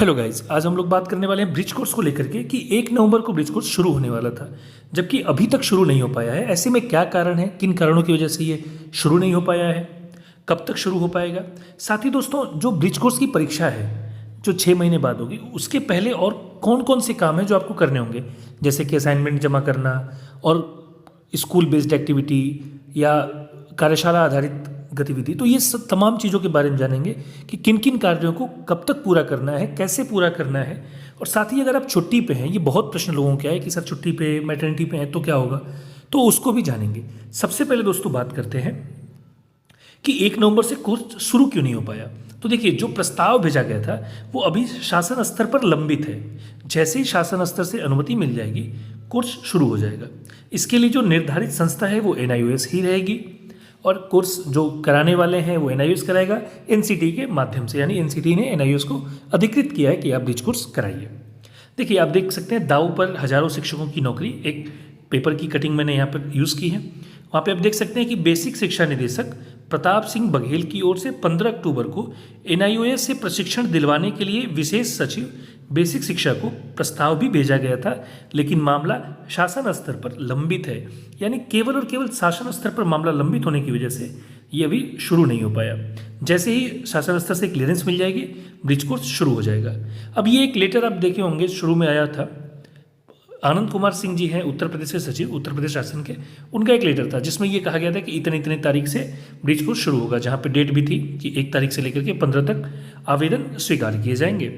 Hello guys, आज हम लोग बात करने वाले हैं ब्रिज कोर्स को लेकर के कि 1 नवंबर को ब्रिज कोर्स शुरू होने वाला था, जबकि अभी तक शुरू नहीं हो पाया है। ऐसे में क्या कारण है, किन कारणों की वजह से ये शुरू नहीं हो पाया है, कब तक शुरू हो पाएगा। साथ ही दोस्तों, जो ब्रिज कोर्स की परीक्षा है जो 6 महीने बाद होगी, उसके पहले और कौन कौन से काम हैं जो आपको करने होंगे, जैसे कि असाइनमेंट जमा करना और स्कूल बेस्ड एक्टिविटी या कार्यशाला आधारित गतिविधि। तो ये सब तमाम चीज़ों के बारे में जानेंगे कि किन किन कार्यों को कब तक पूरा करना है, कैसे पूरा करना है। और साथ ही अगर आप छुट्टी पे हैं, ये बहुत प्रश्न लोगों के आए कि सर छुट्टी पे, मैटरनिटी पे हैं तो क्या होगा, तो उसको भी जानेंगे। सबसे पहले दोस्तों बात करते हैं कि 1 नवंबर से कोर्स शुरू क्यों नहीं हो पाया। तो देखिए, जो प्रस्ताव भेजा गया था वो अभी शासन स्तर पर लंबित है। जैसे ही शासन स्तर से अनुमति मिल जाएगी, कोर्स शुरू हो जाएगा। इसके लिए जो निर्धारित संस्था है वो NIOS ही रहेगी, और कोर्स जो कराने वाले हैं वो NIOS कराएगा NCT के माध्यम से, यानी NCT ने NIOS को अधिकृत किया है कि आप ब्रिज कोर्स कराइए। देखिए, आप देख सकते हैं दाव पर हजारों शिक्षकों की नौकरी, एक पेपर की कटिंग मैंने यहाँ पर यूज़ की है। वहाँ पे आप देख सकते हैं कि बेसिक शिक्षा निदेशक प्रताप सिंह बघेल की ओर से 15 अक्टूबर को NIOS से प्रशिक्षण दिलवाने के लिए विशेष सचिव बेसिक शिक्षा को प्रस्ताव भी भेजा गया था, लेकिन मामला शासन स्तर पर लंबित है। यानी केवल और केवल शासन स्तर पर मामला लंबित होने की वजह से ये अभी शुरू नहीं हो पाया। जैसे ही शासन स्तर से क्लियरेंस मिल जाएगी, ब्रिज कोर्स शुरू हो जाएगा। अब ये एक लेटर आप देखे होंगे, शुरू में आया था, आनंद कुमार सिंह जी हैं उत्तर प्रदेश के सचिव, उत्तर प्रदेश शासन के, उनका एक लेटर था जिसमें ये कहा गया था कि इतने इतने तारीख से ब्रिज कोर्स शुरू होगा, जहाँ पे डेट भी थी कि 1 तारीख से लेकर के 15 तक आवेदन स्वीकार किए जाएंगे।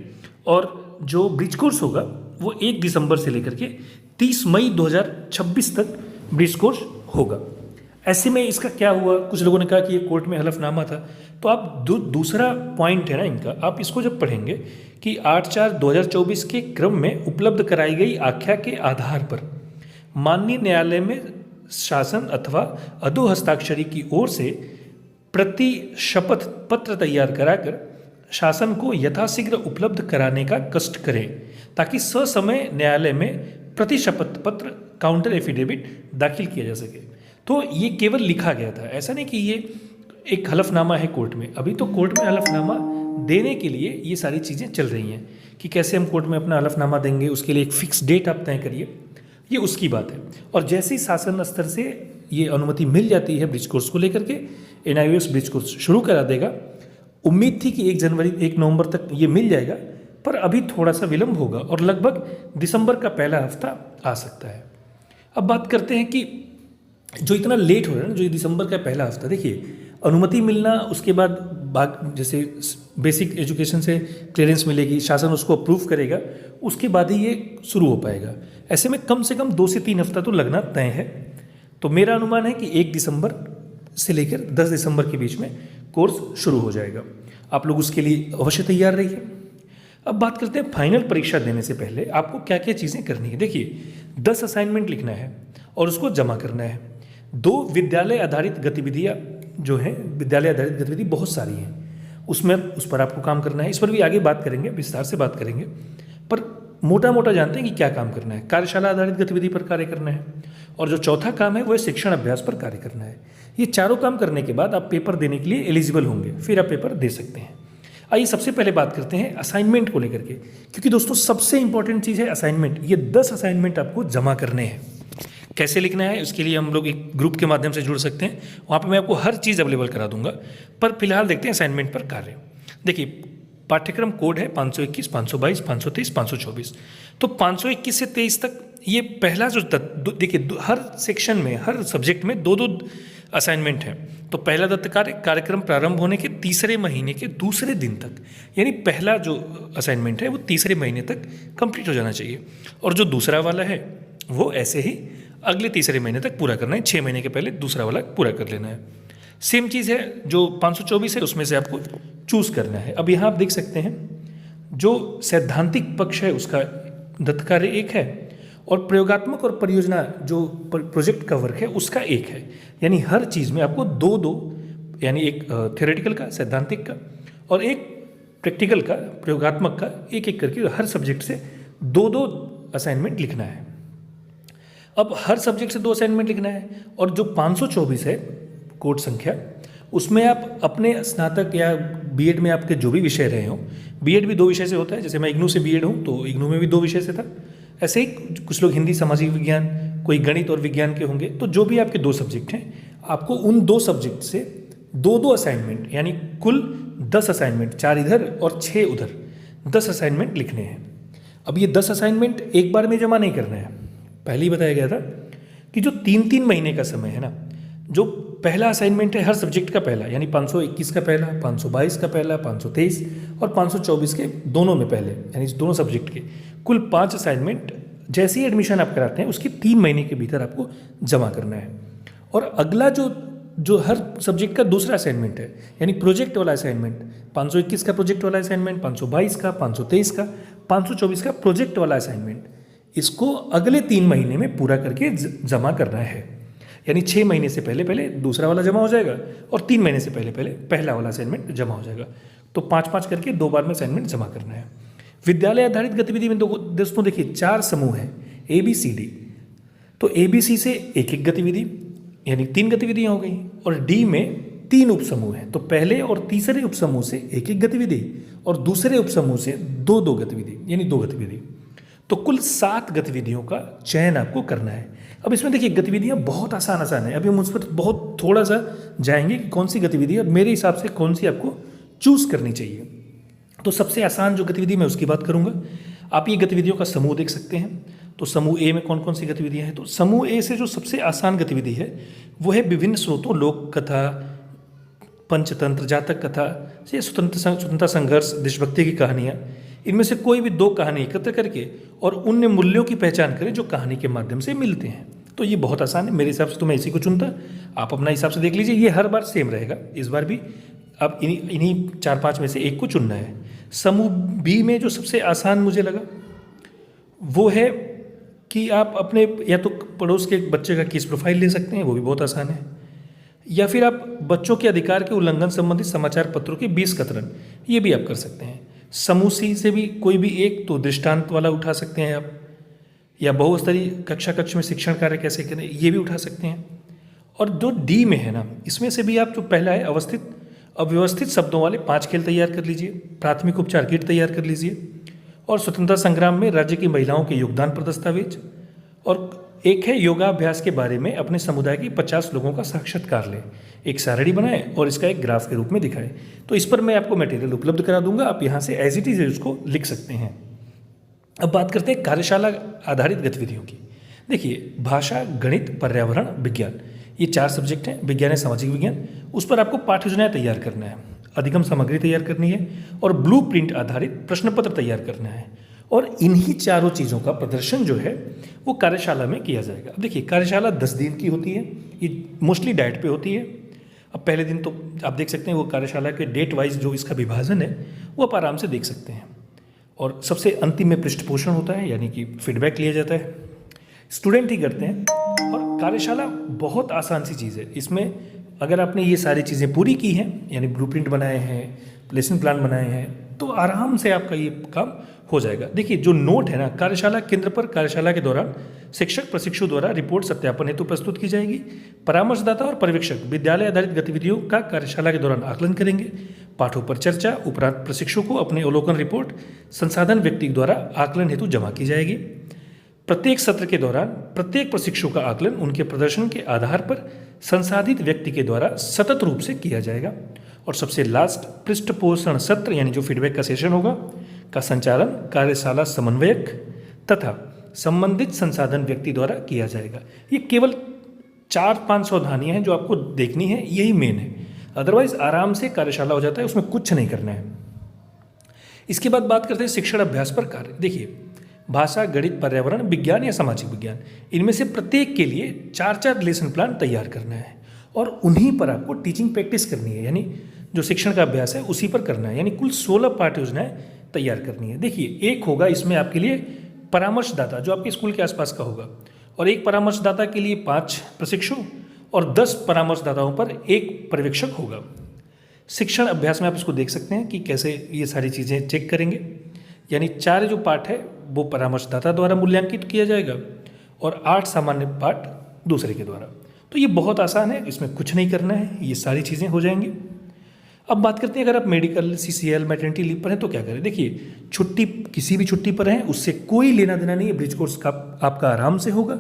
और जो ब्रिज कोर्स होगा वो 1 दिसंबर से लेकर के 30 मई 2026 तक ब्रिज कोर्स होगा। ऐसे में इसका क्या हुआ, कुछ लोगों ने कहा कि ये कोर्ट में हलफनामा था। तो आप दूसरा पॉइंट है ना इनका, आप इसको जब पढ़ेंगे कि 8/4/2024 के क्रम में उपलब्ध कराई गई आख्या के आधार पर माननीय न्यायालय में शासन अथवा अधो हस्ताक्षरी की ओर से प्रति शपथ पत्र तैयार कराकर शासन को यथाशीघ्र उपलब्ध कराने का कष्ट करें, ताकि ससमय न्यायालय में प्रति शपथ पत्र काउंटर एफिडेविट दाखिल किया जा सके। तो ये केवल लिखा गया था, ऐसा नहीं कि ये एक हलफनामा है कोर्ट में। अभी तो कोर्ट में हलफनामा देने के लिए ये सारी चीज़ें चल रही हैं कि कैसे हम कोर्ट में अपना हलफनामा देंगे, उसके लिए एक फिक्स डेट आप तय करिए, ये उसकी बात है। और जैसे ही शासन स्तर से ये अनुमति मिल जाती है ब्रिज कोर्स को लेकर के, NIOS ब्रिज कोर्स शुरू करा देगा। उम्मीद थी कि 1 नवंबर तक ये मिल जाएगा, पर अभी थोड़ा सा विलंब होगा और लगभग दिसंबर का पहला हफ्ता आ सकता है। अब बात करते हैं कि जो इतना लेट हो रहा है ना, जो दिसंबर का पहला हफ्ता, देखिए अनुमति मिलना, उसके बाद जैसे बेसिक एजुकेशन से क्लियरेंस मिलेगी, शासन उसको अप्रूव करेगा, उसके बाद ही ये शुरू हो पाएगा। ऐसे में कम से कम 2 से 3 हफ्ता तो लगना तय है। तो मेरा अनुमान है कि 1 दिसंबर से लेकर 10 दिसंबर के बीच में कोर्स शुरू हो जाएगा। आप लोग उसके लिए अवश्य तैयार रहिए। अब बात करते हैं फाइनल परीक्षा देने से पहले आपको क्या क्या चीज़ें करनी है। देखिए, 10 असाइनमेंट लिखना है और उसको जमा करना है। 2 विद्यालय आधारित गतिविधियाँ जो हैं, विद्यालय आधारित गतिविधि बहुत सारी हैं, उसमें उस पर आपको काम करना है। इस पर भी आगे बात करेंगे, विस्तार से बात करेंगे, पर मोटा मोटा जानते हैं कि क्या काम करना है। कार्यशाला आधारित गतिविधि पर कार्य करना है, और जो चौथा काम है वो शिक्षण अभ्यास पर कार्य करना है। ये चारों काम करने के बाद आप पेपर देने के लिए एलिजिबल होंगे, फिर आप पेपर दे सकते हैं। आइए सबसे पहले बात करते हैं असाइनमेंट को लेकर के, क्योंकि दोस्तों सबसे इंपॉर्टेंट चीज़ है असाइनमेंट। ये 10 असाइनमेंट आपको जमा करने हैं। कैसे लिखना है उसके लिए हम लोग एक ग्रुप के माध्यम से जुड़ सकते हैं, वहाँ पे मैं आपको हर चीज़ अवेलेबल करा दूंगा। पर फिलहाल देखते हैं असाइनमेंट पर कार्य। देखिए, पाठ्यक्रम कोड है 521, 522, 523, 524। तो 521 से 23 तक ये पहला जो देखिए, हर सेक्शन में, हर सब्जेक्ट में 2-2 असाइनमेंट हैं। तो पहला दत्त कार्य कार्यक्रम प्रारंभ होने के तीसरे महीने के दूसरे दिन तक, यानी पहला जो असाइनमेंट है वो तीसरे महीने तक कंप्लीट हो जाना चाहिए, और जो दूसरा वाला है वो ऐसे ही अगले तीसरे महीने तक पूरा करना है। 6 महीने के पहले दूसरा वाला पूरा कर लेना है। सेम चीज़ है, जो 524 है उसमें से आपको चूज करना है। अब यहाँ आप देख सकते हैं जो सैद्धांतिक पक्ष है उसका दत्त कार्य 1 है, और प्रयोगात्मक और परियोजना जो प्रोजेक्ट का वर्क है उसका 1 है। यानी हर चीज़ में आपको 2-2, यानी एक थ्योरेटिकल का, सैद्धांतिक का, और एक प्रैक्टिकल का, प्रयोगात्मक का, एक एक करके हर सब्जेक्ट से 2-2 असाइनमेंट लिखना है। अब हर सब्जेक्ट से 2 असाइनमेंट लिखना है, और जो 524 है कोड संख्या, उसमें आप अपने स्नातक या बीएड में आपके जो भी विषय रहे हों, बीएड भी 2 विषय से होता है, जैसे मैं इग्नू से बीएड हूँ तो इग्नू में भी 2 विषय से था। ऐसे ही कुछ लोग हिंदी सामाजिक विज्ञान, कोई गणित और विज्ञान के होंगे, तो जो भी आपके 2 सब्जेक्ट हैं, आपको उन 2 सब्जेक्ट से 2-2 असाइनमेंट, यानी कुल 10 असाइनमेंट, 4 इधर और 6 उधर, 10 असाइनमेंट लिखने हैं। अब ये 10 असाइनमेंट एक बार में जमा नहीं करना है। पहले ही बताया गया था कि जो 3-3 महीने का समय है ना, जो पहला असाइनमेंट है हर सब्जेक्ट का पहला, यानी 521 का पहला, 522 का पहला, 523 और 524 के दोनों में पहले, यानी इस दोनों सब्जेक्ट के कुल 5 असाइनमेंट जैसे ही एडमिशन आप कराते हैं उसके 3 महीने के भीतर आपको जमा करना है। और अगला जो हर सब्जेक्ट का दूसरा असाइनमेंट है, यानी प्रोजेक्ट वाला असाइनमेंट, 521 का प्रोजेक्ट वाला असाइनमेंट, 522 का, 523 का, 524 का प्रोजेक्ट वाला असाइनमेंट, इसको अगले 3 महीने में पूरा करके जमा करना है। यानी 6 महीने से पहले पहले दूसरा वाला जमा हो जाएगा और 3 महीने से पहले पहले पहला वाला असाइनमेंट जमा हो जाएगा। तो 5-5 करके 2 बार में असाइनमेंट जमा करना है। विद्यालय आधारित गतिविधि में दोस्तों देखिए 4 समूह हैं, ABCD। तो ABC से एक एक गतिविधि, यानी 3 गतिविधियाँ हो गई, और D में 3 उपसमूह हैं। तो पहले और तीसरे उपसमूह से एक एक गतिविधि और दूसरे उपसमूह से 2-2 गतिविधि, यानी 2 गतिविधि। तो कुल 7 गतिविधियों का चयन आपको करना है। अब इसमें देखिए गतिविधियाँ बहुत आसान है। अभी हम उस पर बहुत थोड़ा सा जाएंगे कि कौन सी गतिविधि है मेरे हिसाब से कौन सी आपको चूज़ करनी चाहिए। तो सबसे आसान जो गतिविधि मैं उसकी बात करूँगा। आप ये गतिविधियों का समूह देख सकते हैं। तो समूह ए में कौन कौन सी गतिविधियाँ हैं? तो समूह ए से जो सबसे आसान गतिविधि है वो है विभिन्न स्रोतों, लोक कथा, पंचतंत्र, जातक कथा से स्वतंत्रता संघर्ष, देशभक्ति की कहानियाँ, इनमें से कोई भी 2 कहानी एकत्र करके और उन मूल्यों की पहचान करें जो कहानी के माध्यम से मिलते हैं। तो ये बहुत आसान है, मेरे हिसाब से तो मैं इसी को चुनता। आप अपना हिसाब से देख लीजिए, ये हर बार सेम रहेगा, इस बार भी आप इन्हीं 4-5 में से एक को चुनना है। समूह बी में जो सबसे आसान मुझे लगा वो है कि आप अपने या तो पड़ोस के बच्चे का केस प्रोफाइल ले सकते हैं, वो भी बहुत आसान है, या फिर आप बच्चों के अधिकार के उल्लंघन संबंधित समाचार पत्रों के 20 कतरन, ये भी आप कर सकते हैं। समूह सी से भी कोई भी एक तो दृष्टांत वाला उठा सकते हैं आप, या बहुस्तरीय कक्ष में शिक्षण कार्य कैसे करें, ये भी उठा सकते हैं। और जो डी में है ना, इसमें से भी आप जो पहला है अव्यवस्थित शब्दों वाले 5 खेल तैयार कर लीजिए, प्राथमिक उपचार किट तैयार कर लीजिए, और स्वतंत्रता संग्राम में राज्य की महिलाओं के योगदान पर दस्तावेज, और एक है योगाभ्यास के बारे में अपने समुदाय के 50 लोगों का साक्षात्कार लें, एक सारणी बनाए और इसका एक ग्राफ के रूप में दिखाए। तो इस पर मैं आपको मटेरियल उपलब्ध करा दूंगा, आप यहाँ से एज इट इज उसको लिख सकते हैं। अब बात करते हैं कार्यशाला आधारित गतिविधियों की। देखिए भाषा, गणित, पर्यावरण, विज्ञान, ये 4 सब्जेक्ट हैं, विज्ञान है सामाजिक विज्ञान, उस पर आपको पाठ्य योजनाएं तैयार करना है, अधिगम सामग्री तैयार करनी है और ब्लूप्रिंट आधारित प्रश्न पत्र तैयार करना है। और इन्हीं चारों चीज़ों का प्रदर्शन जो है वो कार्यशाला में किया जाएगा। अब देखिए कार्यशाला 10 दिन की होती है, ये मोस्टली डाइट पे होती है। अब पहले दिन तो आप देख सकते हैं वो कार्यशाला के डेट वाइज जो इसका विभाजन है वो आप आराम से देख सकते हैं। और सबसे अंतिम में पृष्ठ पोषण होता है, यानी कि फीडबैक लिया जाता है, स्टूडेंट ही करते हैं। और कार्यशाला बहुत आसान सी चीज़ है, इसमें अगर आपने ये सारी चीज़ें पूरी की हैं, यानी ब्लूप्रिंट बनाए हैं, लेसन प्लान बनाए हैं, तो आराम से आपका ये काम हो जाएगा। देखिए जो नोट है ना, कार्यशाला केंद्र पर कार्यशाला के दौरान शिक्षक प्रशिक्षु द्वारा रिपोर्ट सत्यापन हेतु प्रस्तुत की जाएगी। परामर्शदाता और पर्यवेक्षक विद्यालय आधारित गतिविधियों का कार्यशाला के दौरान आकलन करेंगे। पाठों पर चर्चा उपरांत प्रशिक्षु को अपने अवलोकन रिपोर्ट संसाधन व्यक्ति द्वारा आकलन हेतु जमा की जाएगी। प्रत्येक सत्र के दौरान प्रत्येक प्रशिक्षु का आकलन उनके प्रदर्शन के आधार पर संसाधित व्यक्ति के द्वारा सतत रूप से किया जाएगा। और सबसे लास्ट पृष्ठ पोषण सत्र, यानी जो फीडबैक का सेशन होगा, का संचालन कार्यशाला समन्वयक तथा संबंधित संसाधन व्यक्ति द्वारा किया जाएगा। ये केवल 4-5 सावधानियां हैं जो आपको देखनी है, यही मेन है, अदरवाइज आराम से कार्यशाला हो जाता है, उसमें कुछ नहीं करना है। इसके बाद बात करते हैं शिक्षण अभ्यास पर कार्य। देखिए भाषा, गणित, पर्यावरण, विज्ञान या सामाजिक विज्ञान, इनमें से प्रत्येक के लिए 4-4 लेसन प्लान तैयार करना है और उन्हीं पर आपको टीचिंग प्रैक्टिस करनी है, यानी जो शिक्षण का अभ्यास है उसी पर करना है। यानी कुल 16 पाठ्य योजनाएं तैयार करनी है। देखिए एक होगा इसमें आपके लिए परामर्शदाता जो आपके स्कूल के आसपास का होगा, और एक परामर्शदाता के लिए 5 प्रशिक्षु और 10 परामर्शदाताओं पर 1 पर्यवेक्षक होगा। शिक्षण अभ्यास में आप इसको देख सकते हैं कि कैसे ये सारी चीज़ें चेक करेंगे। यानी 4 जो पाठ है वो परामर्शदाता द्वारा मूल्यांकित किया जाएगा और 8 सामान्य पाठ दूसरे के द्वारा। तो ये बहुत आसान है, इसमें कुछ नहीं करना है, ये सारी चीज़ें हो जाएंगी। अब बात करते हैं अगर आप मेडिकल, CCL, मैटरनिटी लीव पर हैं तो क्या करें। देखिए, छुट्टी किसी भी छुट्टी पर हैं उससे कोई लेना देना नहीं है, ब्रिज कोर्स का आपका आराम से होगा,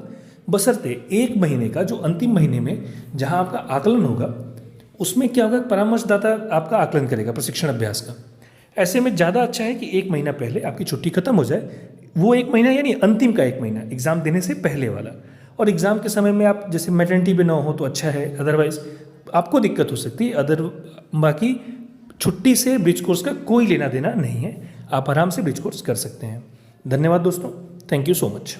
बशर्ते 1 महीने का जो अंतिम महीने में जहां आपका आकलन होगा उसमें क्या होगा, परामर्शदाता आपका आकलन करेगा प्रशिक्षण अभ्यास का। ऐसे में ज़्यादा अच्छा है कि 1 महीना पहले आपकी छुट्टी खत्म हो जाए, वो 1 महीना यानी अंतिम का 1 महीना एग्ज़ाम देने से पहले वाला। और एग्ज़ाम के समय में आप जैसे मैटरनिटी पे ना हो तो अच्छा है, अदरवाइज आपको दिक्कत हो सकती है। बाकी छुट्टी से ब्रिज कोर्स का कोई लेना देना नहीं है, आप आराम से ब्रिज कोर्स कर सकते हैं। धन्यवाद दोस्तों, थैंक यू सो मच।